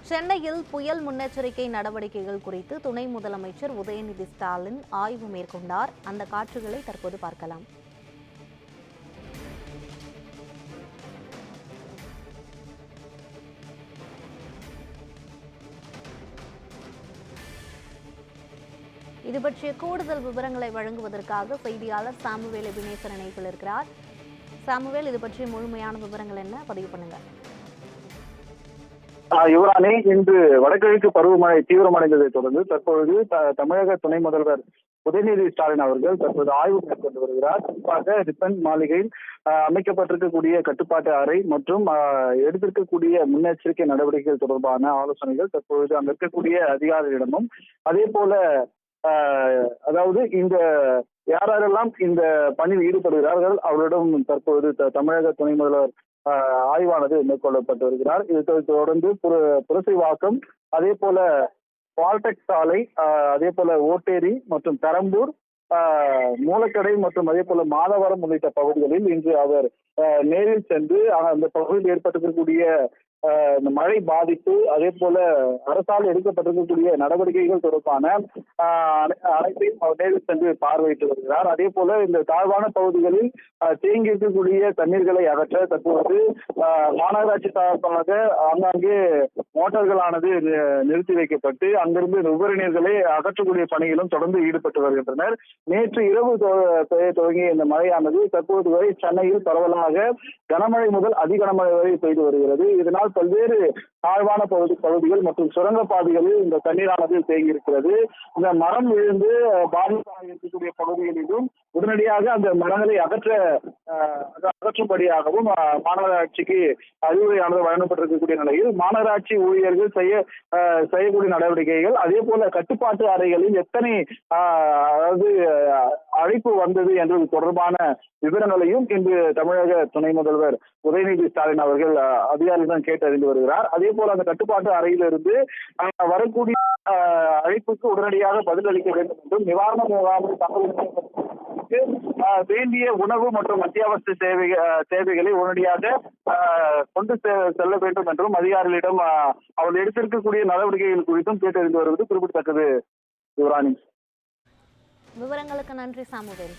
சென்னையில் புயல் முன்னெச்சரிக்கை நடவடிக்கைகள் குறித்து துணை முதலமைச்சர் உதயநிதி ஸ்டாலின் ஆய்வு மேற்கொண்டார். அந்த காட்சிகளை தற்போது பார்க்கலாம். இது பற்றிய கூடுதல் விவரங்களை வழங்குவதற்காக செய்தியாளர் சாமுவேல் எபினேசர் இணைப்பில் இருக்கிறார். சாமுவேல், இது பற்றிய முழுமையான விவரங்கள் என்ன, பதிவு பண்ணுங்க. யுவராணி, இன்று வடகிழக்கு பருவமழை தீவிரமடைந்ததை தொடர்ந்து தற்பொழுது தமிழக துணை முதல்வர் உதயநிதி ஸ்டாலின் அவர்கள் தற்போது ஆய்வு மேற்கொண்டு வருகிறார். குறிப்பாக ரிப்பன் மாளிகையில் அமைக்கப்பட்டிருக்கக்கூடிய கட்டுப்பாட்டு அறை மற்றும் எடுத்திருக்கக்கூடிய முன்னெச்சரிக்கை நடவடிக்கைகள் தொடர்பான ஆலோசனைகள் தற்பொழுது அங்க இருக்கக்கூடிய அதிகாரிகளிடமும், அதே போல அதாவது இந்த யாரெல்லாம் இந்த பணியில் ஈடுபடுகிறார்கள் அவர்களிடம் தற்போது தமிழக துணை முதல்வர் ஆய்வானது மேற்கொள்ளப்பட்டு வருகிறார். இதை தொடர்ந்து புரசைவாக்கம், அதே போல பால்டெக் சாலை, அதே போல ஓட்டேரி மற்றும் பெரம்பூர், மூலக்கடை மற்றும் அதே போல மாதவரம் உள்ளிட்ட பகுதிகளில் இன்று அவர் நேரில் சென்று அந்த பகுதியில் ஏற்பட்டிருக்கக்கூடிய இந்த மழை பாதிப்பு, அதே போல அரசால் எடுக்கப்பட்டிருக்கக்கூடிய நடவடிக்கைகள் தொடர்பான அனைத்தையும் அவர் நேரில் சென்று பார்வையிட்டு வருகிறார். அதே போல இந்த தாழ்வான பகுதிகளில் தேங்கி இருக்கக்கூடிய தண்ணீர்களை அகற்ற தற்போது மாநகராட்சி சார்பாக ஆங்காங்கே மோட்டார்களானது நிறுத்தி வைக்கப்பட்டு அங்கிருந்து உபரி நீர்களை அகற்றக்கூடிய பணிகளும் தொடர்ந்து ஈடுபட்டு வருகின்றனர். நேற்று இரவு துவங்கிய இந்த மழையானது தற்போது வரை சென்னையில் பரவலாக கனமழை முதல் அதிகனமழை வரை பெய்து வருகிறது. இதனால் பல்வேறு தாழ்வான பகுதிகள் மற்றும் சுரங்கப்பாதைகளில் இந்த தண்ணீரானது தேங்கி இருக்கிறது. இந்த மரம் விழுந்து பாதிப்பாக இருக்கக்கூடிய பகுதிகளிலும் உடனடியாக அந்த மரங்களை அகற்றும்படியாகவும் மாநகராட்சிக்கு அறிவுரையானது வழங்கப்பட்டிருக்கக்கூடிய நிலையில் மாநகராட்சி ஊழியர்கள் செய்யக்கூடிய நடவடிக்கைகள், அதே போல கட்டுப்பாட்டு அறைகளில் எத்தனை அதாவது அழைப்பு வந்தது என்பது தொடர்பான விவரங்களையும் இன்று தமிழக துணை முதல்வர் உதயநிதி ஸ்டாலின் அவர்கள் அதிகாரிகளிடம் கேட்டறிந்து வருகிறார். அதே போல அந்த கட்டுப்பாட்டு அறையிலிருந்து வரக்கூடிய அழைப்புக்கு உடனடியாக பதிலளிக்க வேண்டும் என்றும், நிவாரண முகாமில் தகவல் வேண்டிய உணவு மற்றும் அத்தியாவசிய தேவைகளை உடனடியாக கொண்டு செல்ல வேண்டும் என்றும் அதிகாரிகளிடம் அவர்கள் எடுத்திருக்கக்கூடிய நடவடிக்கைகள் குறித்தும் கேட்டறிந்து வருவது குறிப்பிடத்தக்கது. யுவராணி, விவரங்களுக்கு நன்றி சாமுவேல்.